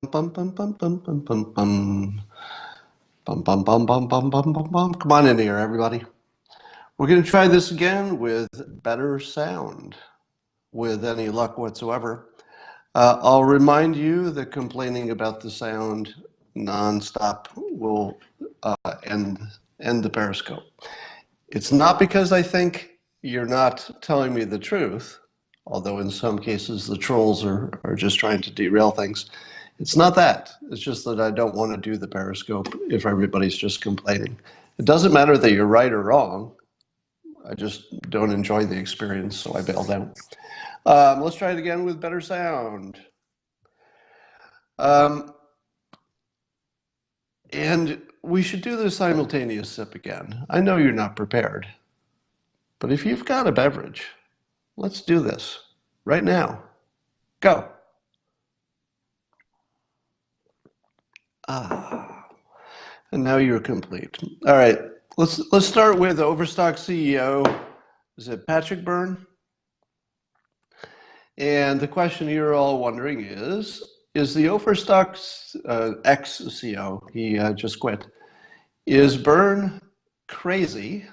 Bum, bum, bum, bum, bum, bum, bum. Bum, bum, bum, bum, bum, bum, bum, bum. Come on in here, everybody. We're going to try this again with better sound, with any luck whatsoever. I'll remind you that complaining about the sound nonstop will end, end the Periscope. It's not because I think you're not telling me the truth, although in some cases the trolls are just trying to derail things. It's not that. It's just that I don't want to do the Periscope if everybody's just complaining. It doesn't matter that you're right or wrong. I just don't enjoy the experience, so I bailed out. Let's try it again with better sound. Um, and we should do the simultaneous sip again. I know you're not prepared, but if you've got a beverage, let's do this right now. Go. Ah, and now you're complete. All right, let's start with Overstock CEO. Is it Patrick Byrne? And the question you're all wondering is the Overstock ex-CEO, he just quit, is Byrne crazy?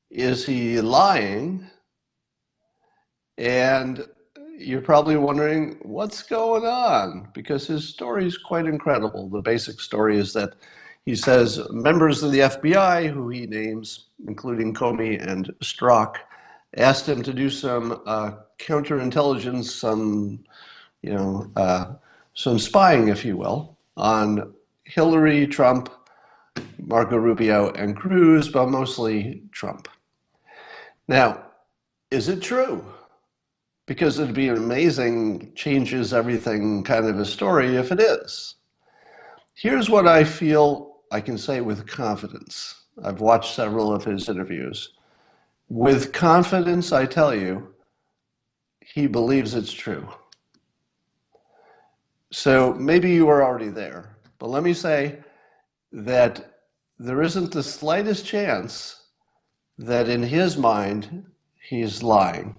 Is he lying? And you're probably wondering what's going on, because his story is quite incredible. The basic story is that he says members of the FBI, who he names, including Comey and Strzok, asked him to do some counterintelligence, some spying, if you will, on Hillary, Trump, Marco Rubio, and Cruz, but mostly Trump. Now, is it true? Because it'd be an amazing, changes everything kind of a story if it is. Here's what I feel I can say with confidence. I've watched several of his interviews. With confidence, I tell you, he believes it's true. So maybe you are already there, but let me say that there isn't the slightest chance that in his mind he's lying.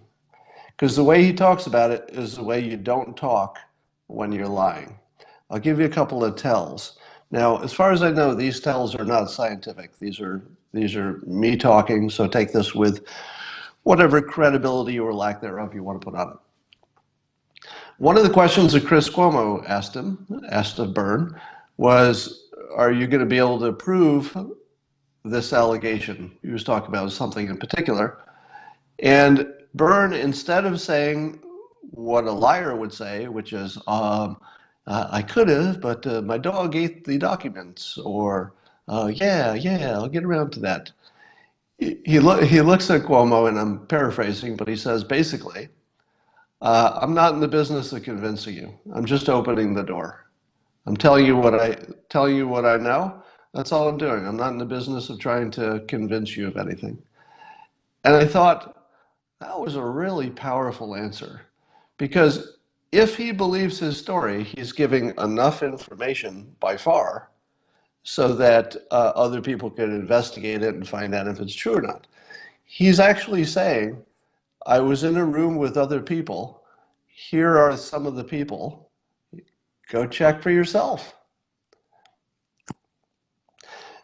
Because the way he talks about it is the way you don't talk when you're lying. I'll give you a couple of tells. Now, as far as I know, these tells are not scientific. These are me talking, so take this with whatever credibility or lack thereof you want to put on it. One of the questions that Chris Cuomo asked of Byrne, was, are you going to be able to prove this allegation? He was talking about something in particular. And Byrne, instead of saying what a liar would say, which is, I could have, but my dog ate the documents, or yeah, I'll get around to that. He looks at Cuomo, and I'm paraphrasing, but he says basically, I'm not in the business of convincing you. I'm just opening the door. I'm telling you what I know. That's all I'm doing. I'm not in the business of trying to convince you of anything. And I thought that was a really powerful answer, because if he believes his story, he's giving enough information by far so that other people can investigate it and find out if it's true or not. He's actually saying, I was in a room with other people. Here are some of the people. Go check for yourself.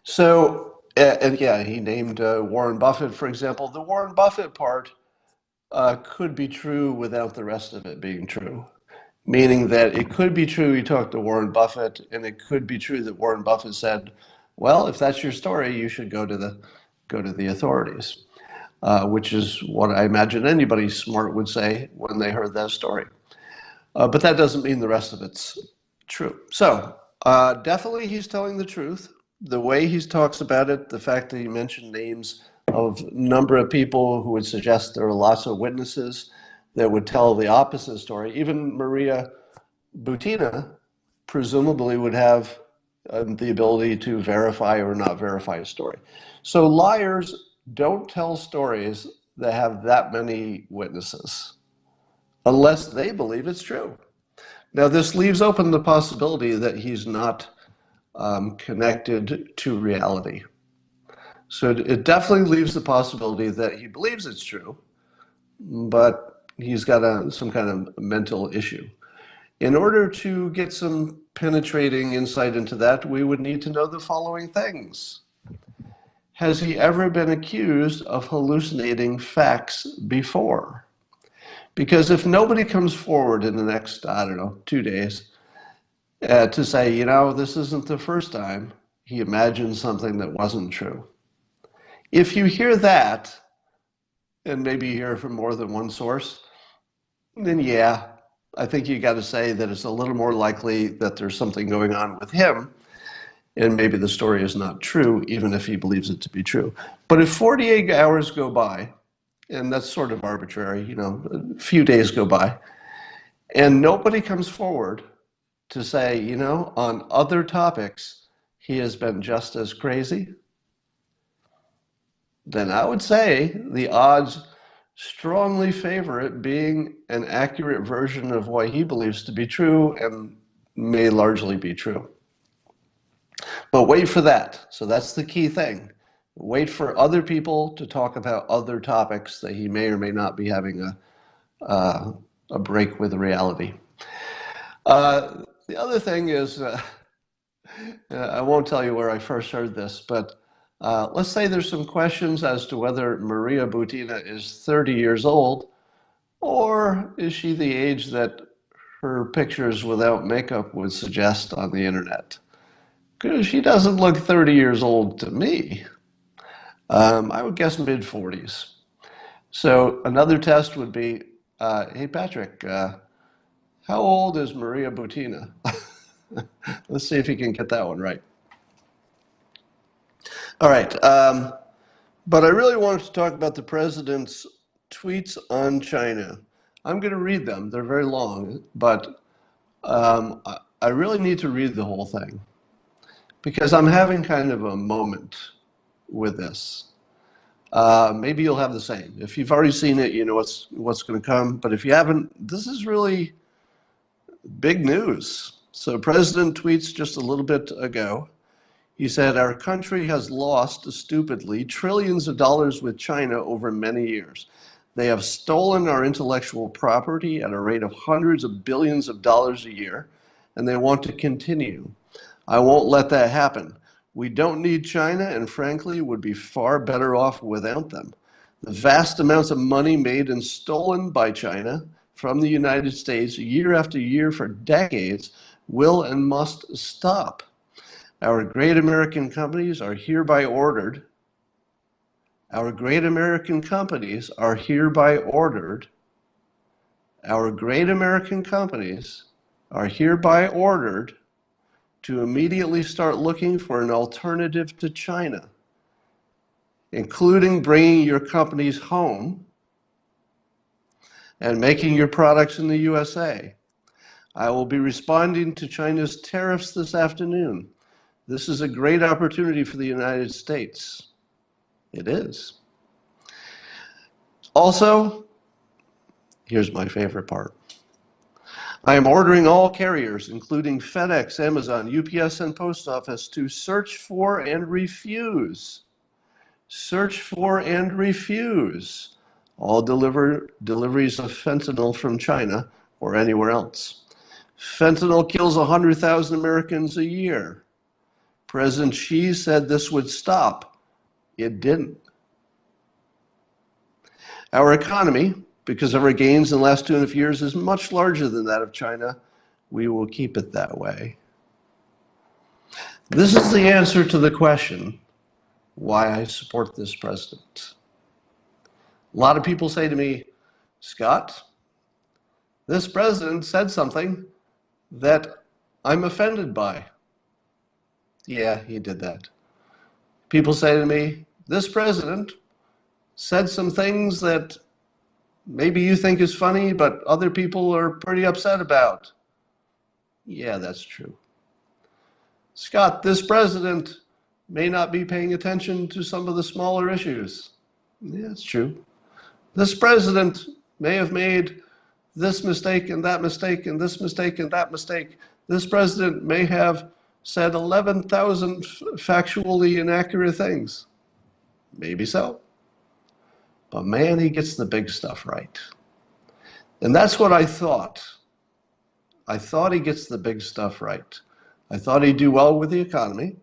So, and yeah, he named Warren Buffett, for example. The Warren Buffett part could be true without the rest of it being true. Meaning that it could be true he talked to Warren Buffett, and it could be true that Warren Buffett said, well, if that's your story, you should go to the authorities, which is what I imagine anybody smart would say when they heard that story. But that doesn't mean the rest of it's true. So definitely he's telling the truth. The way he talks about it, the fact that he mentioned names of a number of people who would suggest there are lots of witnesses that would tell the opposite story. Even Maria Butina presumably would have the ability to verify or not verify a story. So liars don't tell stories that have that many witnesses unless they believe it's true. Now, this leaves open the possibility that he's not connected to reality. So it definitely leaves the possibility that he believes it's true, but he's got some kind of mental issue. In order to get some penetrating insight into that, we would need to know the following things. Has he ever been accused of hallucinating facts before? Because if nobody comes forward in the next, I don't know, 2 days to say, you know, this isn't the first time he imagined something that wasn't true. If you hear that, and maybe you hear from more than one source, then yeah, I think you got to say that it's a little more likely that there's something going on with him, and maybe the story is not true, even if he believes it to be true. But if 48 hours go by, and that's sort of arbitrary, you know, a few days go by, and nobody comes forward to say, you know, on other topics, he has been just as crazy, then I would say the odds strongly favor it being an accurate version of what he believes to be true and may largely be true. But wait for that. So that's the key thing. Wait for other people to talk about other topics that he may or may not be having a break with reality. The other thing is, I won't tell you where I first heard this, but let's say there's some questions as to whether Maria Butina is 30 years old, or is she the age that her pictures without makeup would suggest on the internet? Because she doesn't look 30 years old to me. I would guess mid-40s. So another test would be, hey Patrick, how old is Maria Butina? Let's see if you can get that one right. All right, but I really wanted to talk about the president's tweets on China. I'm going to read them. They're very long, but I really need to read the whole thing because I'm having kind of a moment with this. Maybe you'll have the same. If you've already seen it, you know what's going to come. But if you haven't, this is really big news. So President tweets just a little bit ago. He said, our country has lost, stupidly, trillions of dollars with China over many years. They have stolen our intellectual property at a rate of hundreds of billions of dollars a year, and they want to continue. I won't let that happen. We don't need China, and frankly, would be far better off without them. The vast amounts of money made and stolen by China from the United States year after year for decades will and must stop. Our great American companies are hereby ordered. Our great American companies are hereby ordered. Our great American companies are hereby ordered to immediately start looking for an alternative to China, including bringing your companies home and making your products in the USA. I will be responding to China's tariffs this afternoon. This is a great opportunity for the United States. It is. Also, here's my favorite part. I am ordering all carriers, including FedEx, Amazon, UPS, and Post Office, to search for and refuse all deliveries of fentanyl from China or anywhere else. Fentanyl kills 100,000 Americans a year. President Xi said this would stop. It didn't. Our economy, because of our gains in the last 2.5 years, is much larger than that of China. We will keep it that way. This is the answer to the question why I support this president. A lot of people say to me, Scott, this president said something that I'm offended by. Yeah, he did that. People say to me, this president said some things that maybe you think is funny, but other people are pretty upset about. Yeah, that's true. Scott, this president may not be paying attention to some of the smaller issues. Yeah, that's true. This president may have made this mistake and that mistake and this mistake and that mistake. This president may have said 11,000 factually inaccurate things. Maybe so. But man, he gets the big stuff right. And that's what I thought I thought he gets the big stuff right. I thought he'd do well with the economy.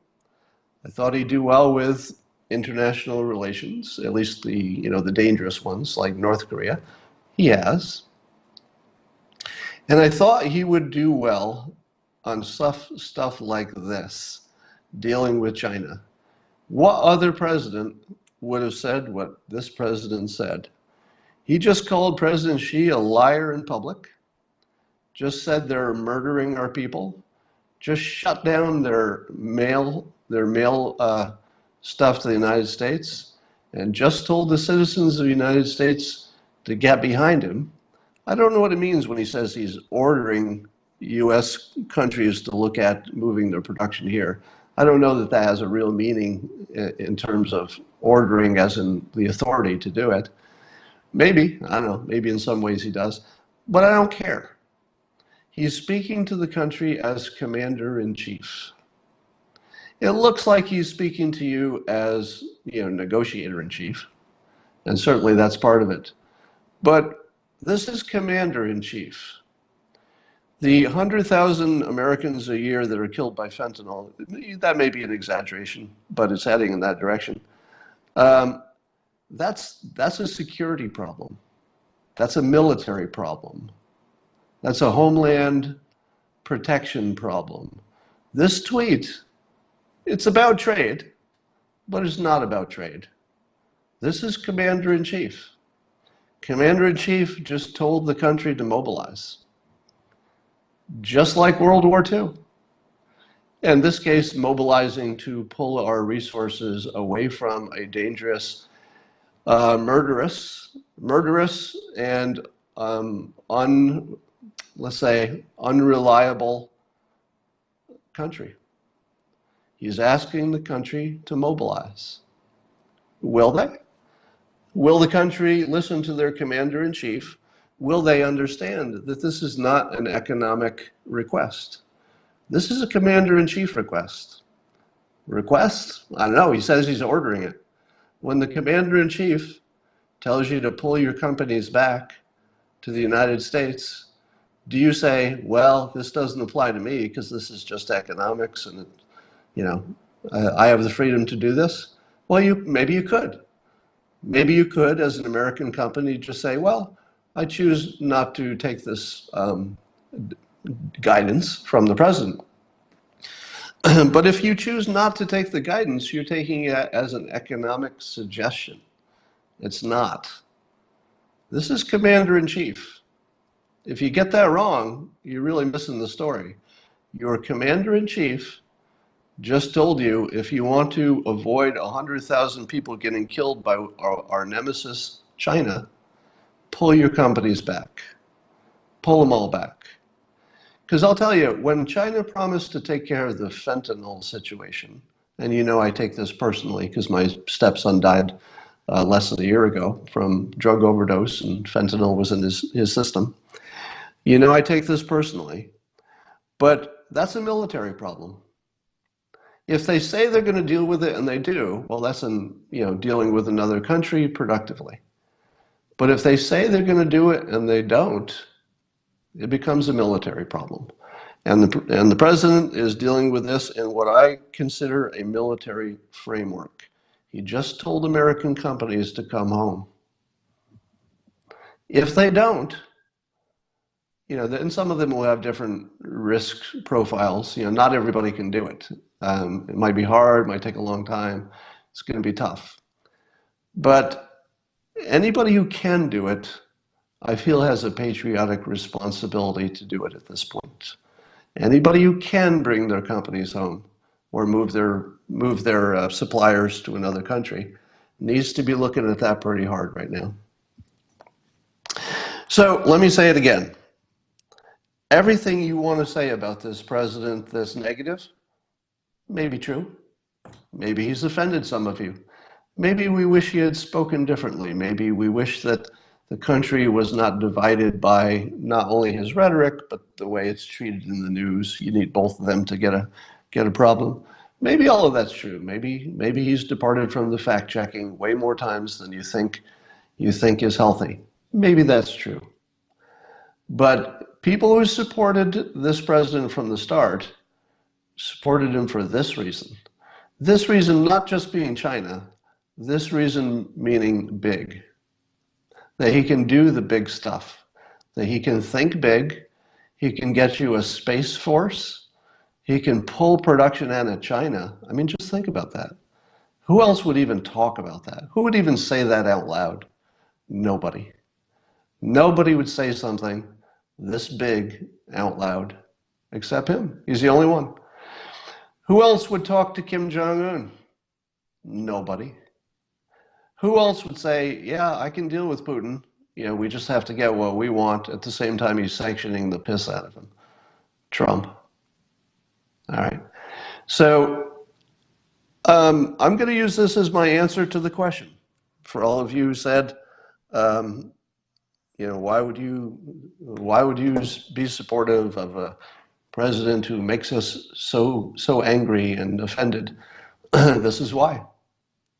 I thought he'd do well with international relations, at least the dangerous ones like North Korea. He has. And I thought he would do well on stuff like this, dealing with China. What other president would have said what this president said? He just called President Xi a liar in public, just said they're murdering our people, just shut down their mail stuff to the United States, and just told the citizens of the United States to get behind him. I don't know what it means when he says he's ordering U.S. countries to look at moving their production here. I don't know that that has a real meaning in terms of ordering as in the authority to do it. Maybe, I don't know, maybe in some ways he does, but I don't care. He's speaking to the country as commander-in-chief. It looks like he's speaking to you as, negotiator-in-chief, and certainly that's part of it. But this is commander-in-chief. The 100,000 Americans a year that are killed by fentanyl, that may be an exaggeration, but it's heading in that direction. That's a security problem. That's a military problem. That's a homeland protection problem. This tweet, it's about trade, but it's not about trade. This is commander-in-chief. Commander-in-chief just told the country to mobilize, just like World War II. In this case, mobilizing to pull our resources away from a dangerous, murderous, and let's say, unreliable country. He's asking the country to mobilize. Will they? Will the country listen to their commander-in-chief? Will they understand that this is not an economic request? This is a commander-in-chief request. Request? I don't know, he says he's ordering it. When the commander-in-chief tells you to pull your companies back to the United States, do you say, well, this doesn't apply to me because this is just economics and, I have the freedom to do this? Well, maybe you could. Maybe you could, as an American company, just say, well, I choose not to take this guidance from the president. But if you choose not to take the guidance, you're taking it as an economic suggestion. It's not. This is commander-in-chief. If you get that wrong, you're really missing the story. Your commander-in-chief just told you if you want to avoid 100,000 people getting killed by our nemesis, China, pull your companies back. Pull them all back. Because I'll tell you, when China promised to take care of the fentanyl situation, and I take this personally because my stepson died less than a year ago from drug overdose and fentanyl was in his system. I take this personally, but that's a military problem. If they say they're going to deal with it and they do, well, that's dealing with another country productively. But if they say they're going to do it and they don't, it becomes a military problem. And the president is dealing with this in what I consider a military framework. He just told American companies to come home. If they don't, and some of them will have different risk profiles. Not everybody can do it. It might be hard, might take a long time. It's going to be tough. But anybody who can do it, I feel has a patriotic responsibility to do it at this point. Anybody who can bring their companies home or move their suppliers to another country needs to be looking at that pretty hard right now. So let me say it again. Everything you want to say about this president that's negative may be true. Maybe he's offended some of you. Maybe we wish he had spoken differently. Maybe we wish that the country was not divided by not only his rhetoric, but the way it's treated in the news. You need both of them to get a problem. Maybe all of that's true. Maybe he's departed from the fact-checking way more times than you think is healthy. Maybe that's true. But People who supported this president from the start supported him for this reason. This reason not just being China, this reason meaning big. That he can do the big stuff, that he can think big, he can get you a space force, he can pull production out of China. I mean, just think about that. Who else would even talk about that? Who would even say that out loud? Nobody. Nobody would say something this big out loud except him. He's the only one. Who else would talk to Kim Jong-un? Nobody. Who else would say, yeah, I can deal with Putin. We just have to get what we want at the same time he's sanctioning the piss out of him? Trump. All right. So I'm going to use this as my answer to the question. For all of you who said, why would you be supportive of a president who makes us so angry and offended? This is why.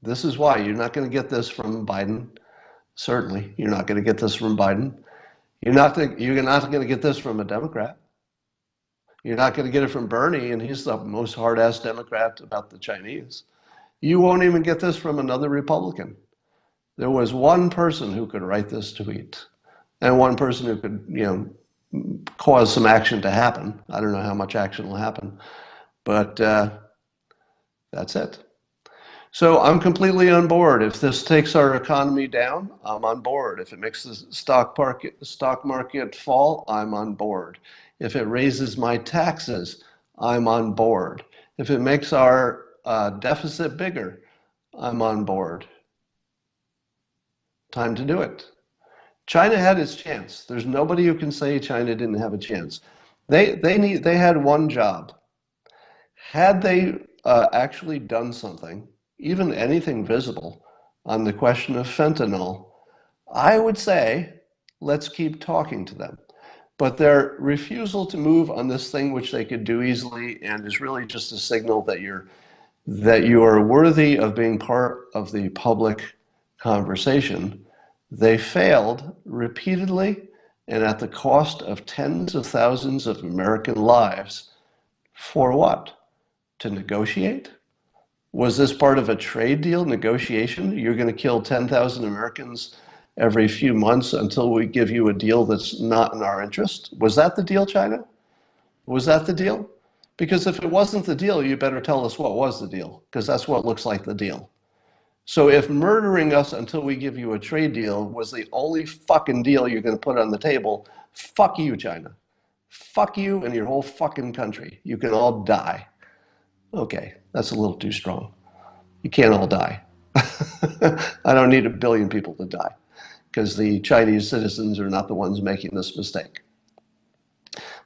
This is why. You're not going to get this from Biden. Certainly, you're not going to get this from Biden. You're not going to get this from a Democrat. You're not going to get it from Bernie, and he's the most hard-ass Democrat about the Chinese. You won't even get this from another Republican. There was one person who could write this tweet, and one person who could, cause some action to happen. I don't know how much action will happen, but that's it. So I'm completely on board. If this takes our economy down, I'm on board. If it makes the stock market fall, I'm on board. If it raises my taxes, I'm on board. If it makes our deficit bigger, I'm on board. Time to do it. China had its chance. There's nobody who can say China didn't have a chance. They had one job. Had they actually done something, even anything visible, on the question of fentanyl, I would say, let's keep talking to them. But their refusal to move on this thing, which they could do easily, and is really just a signal that you are worthy of being part of the public conversation, they failed repeatedly and at the cost of tens of thousands of American lives. For what? To negotiate? Was this part of a trade deal negotiation? You're going to kill 10,000 Americans every few months until we give you a deal that's not in our interest? Was that the deal, China? Was that the deal? Because if it wasn't the deal, you better tell us what was the deal, because that's what looks like the deal. So if murdering us until we give you a trade deal was the only fucking deal you're going to put on the table, fuck you, China. Fuck you and your whole fucking country. You can all die. Okay, that's a little too strong. You can't all die. I don't need 1 billion people to die, because the Chinese citizens are not the ones making this mistake.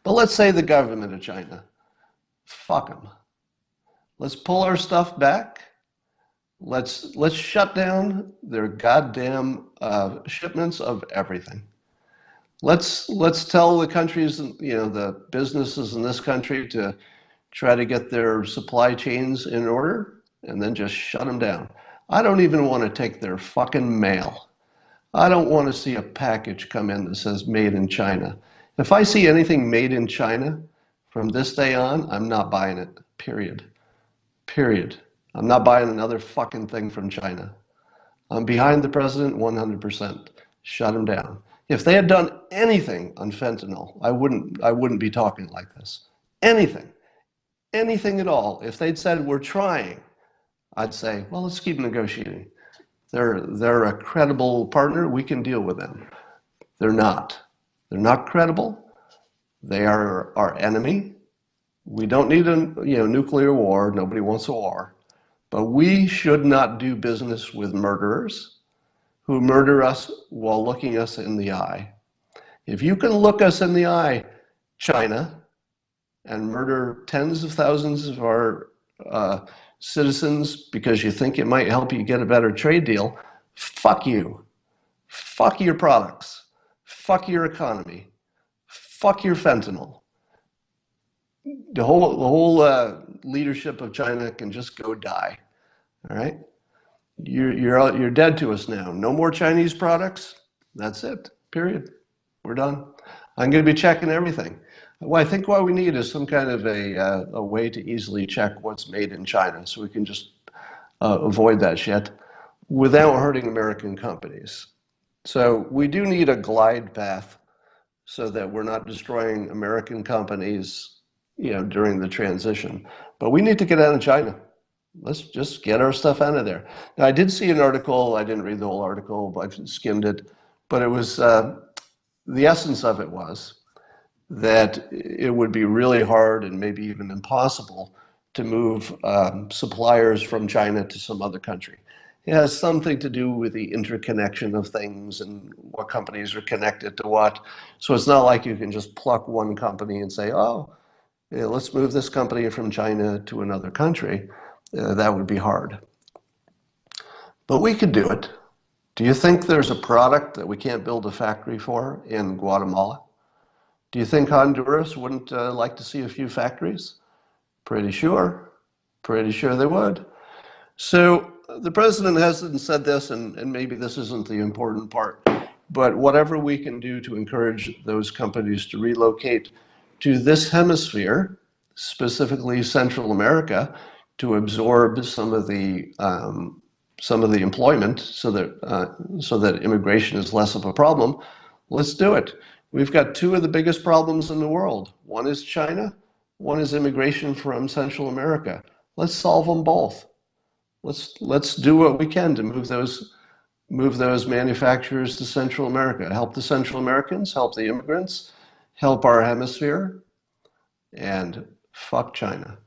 But let's say the government of China. Fuck them. Let's pull our stuff back. Let's shut down their goddamn shipments of everything. Let's tell the countries, the businesses in this country to try to get their supply chains in order, and then just shut them down. I don't even want to take their fucking mail. I don't want to see a package come in that says made in China. If I see anything made in China from this day on, I'm not buying it, period. Period. I'm not buying another fucking thing from China. I'm behind the president 100%. Shut him down. If they had done anything on fentanyl, I wouldn't be talking like this. Anything at all. If they'd said we're trying, I'd say, well, let's keep negotiating. They're a credible partner. We can deal with them. They're not. They're not credible. They are our enemy. We don't need a nuclear war. Nobody wants a war. But we should not do business with murderers who murder us while looking us in the eye. If you can look us in the eye, China, and murder tens of thousands of our citizens because you think it might help you get a better trade deal, fuck you. Fuck your products. Fuck your economy. Fuck your fentanyl. The whole leadership of China can just go die. All right? You're dead to us now. No more Chinese products. That's it. Period. We're done. I'm going to be checking everything. Well, I think what we need is some kind of a way to easily check what's made in China so we can just avoid that shit without hurting American companies. So we do need a glide path so that we're not destroying American companies, during the transition. But we need to get out of China. Let's just get our stuff out of there. Now, I did see an article. I didn't read the whole article, but I skimmed it. But it was the essence of it was that it would be really hard and maybe even impossible to move suppliers from China to some other country. It has something to do with the interconnection of things and what companies are connected to what. So it's not like you can just pluck one company and say, oh, yeah, let's move this company from China to another country. That would be hard. But we could do it. Do you think there's a product that we can't build a factory for in Guatemala? Do you think Honduras wouldn't like to see a few factories? Pretty sure. Pretty sure they would. So the president hasn't said this, and maybe this isn't the important part, but whatever we can do to encourage those companies to relocate to this hemisphere, specifically Central America, to absorb some of the employment so that immigration is less of a problem, let's do it. We've got two of the biggest problems in the world. One is China, one is immigration from Central America. Let's solve them both. Let's do what we can to move those manufacturers to Central America. Help the Central Americans, help the immigrants, help our hemisphere, and fuck China.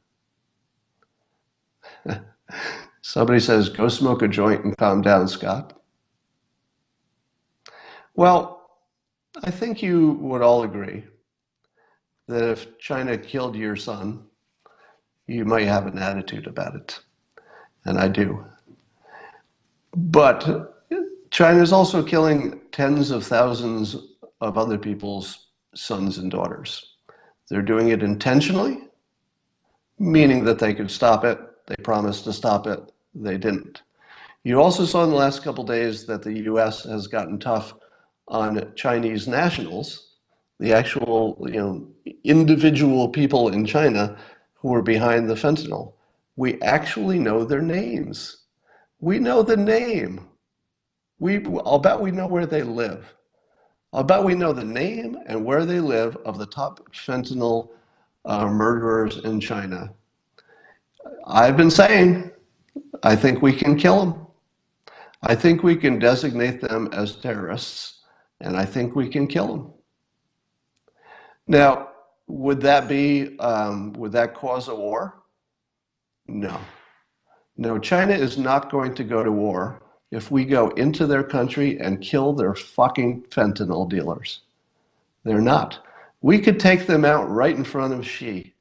Somebody says, go smoke a joint and calm down, Scott. Well, I think you would all agree that if China killed your son, you might have an attitude about it. And I do. But China is also killing tens of thousands of other people's sons and daughters. They're doing it intentionally, meaning that they could stop it. They promised to stop it. They didn't. You also saw in the last couple of days that the US has gotten tough on Chinese nationals, the actual, individual people in China who are behind the fentanyl. We actually know their names. We know the name. I'll bet we know where they live. I'll bet we know the name and where they live of the top fentanyl murderers in China. I've been saying, I think we can kill them. I think we can designate them as terrorists, and I think we can kill them. Now, would that cause a war? No. No, China is not going to go to war if we go into their country and kill their fucking fentanyl dealers. They're not. We could take them out right in front of Xi.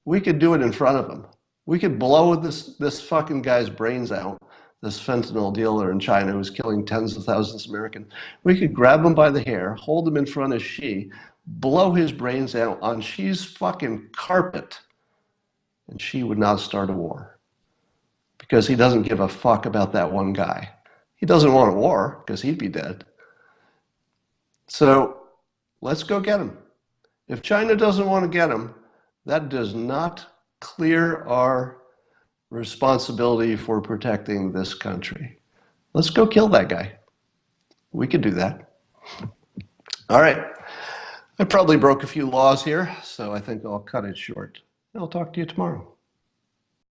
We could do it in front of him. We could blow this fucking guy's brains out, this fentanyl dealer in China who's killing tens of thousands of Americans. We could grab him by the hair, hold him in front of Xi, blow his brains out on Xi's fucking carpet, and Xi would not start a war. Because he doesn't give a fuck about that one guy. He doesn't want a war because he'd be dead. So let's go get him. If China doesn't want to get him, that does not clear our responsibility for protecting this country. Let's go kill that guy. We could do that. All right. I probably broke a few laws here, so I think I'll cut it short. I'll talk to you tomorrow.